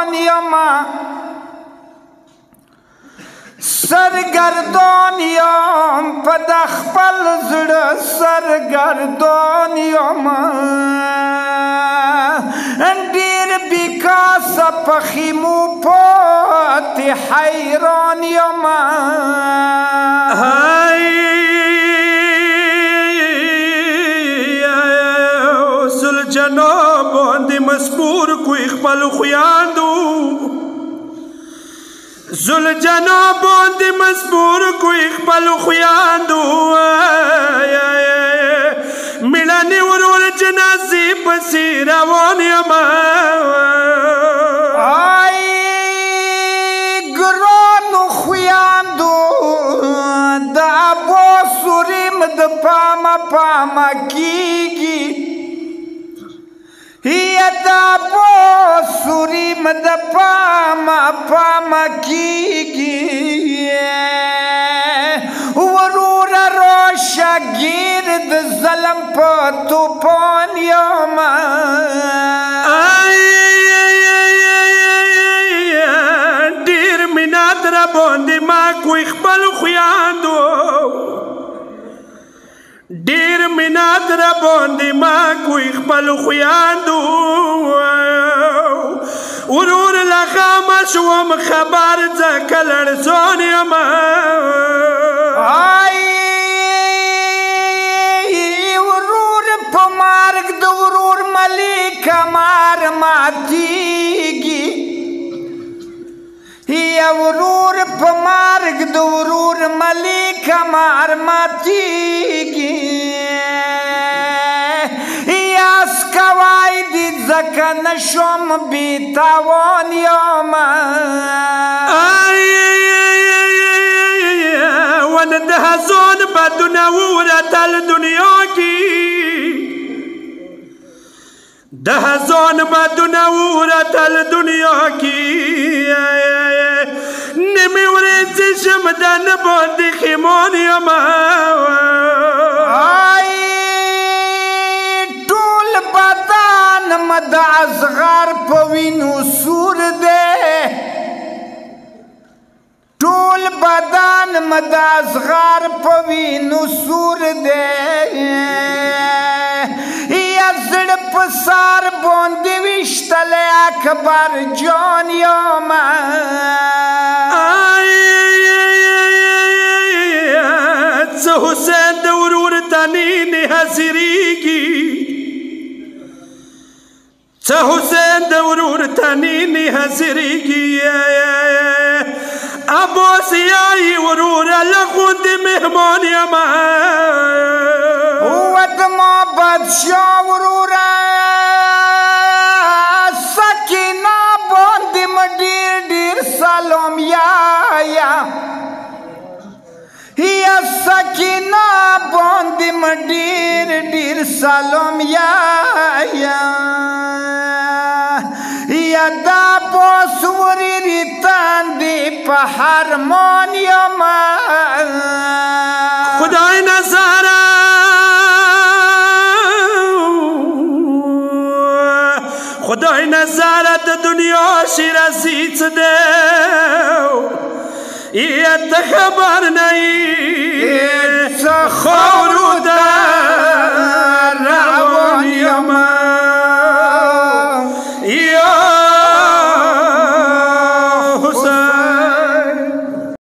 سرگردان یما سرگردان یم په د خپل زړه سرگردان یم ډېر بیکاسه په خیمو پاتې حیران یم زلجنا باندې مسپور کوی خپل خویاندو زلجنا باندې مسپور کوی خپل خویاندو مړنی ورور جنازې پسې روان یم ګرانو خویاندو د ابو سوریم د پامه پامه کیږي د ابو سوریم د پامه پامه کیږي ورور راشه ګرد ظلم په توپان یم ډېر مینات را باندې ما کوی خپل خویاندو ډېر مینات را باندې ما کوی خپل خویاندو ورور له غمه شوم خبر ځکه لړزان یم ورور په مرګ د ورور ملیک مار ماتیږي ورور په مرګ د ورور ملیک مار ماتیږي کوای دی ځکه نشم بیتاوان یم ونه د حزون بدونه وورتل دنیا کې د حزون بدونه وورتل دنیا کې نیمې ورځې شم د نه باندې خیمان یم د اصغر په وینو سور دی ټول بدن د اصغر په وینو سور دی یا زړه په سر باندې ویشتلی اکبر جان یم څه حسین د ورور تنینې حاضرېږي څه حسین د ورور تنینې حاضرېږي عباس یایي وروره له غوندې مهمان یم ودما بادشاه وروره سکینه باندې م ډېر ډېر سلام یایا سکینه باندې م ډېر ډېر سلام یایا دا باس وریری تاندې په حرمان یم خدای نظاره خدای نظاره د دنیا شیرازی څه دی ته خبر نه یې څه خاورو ده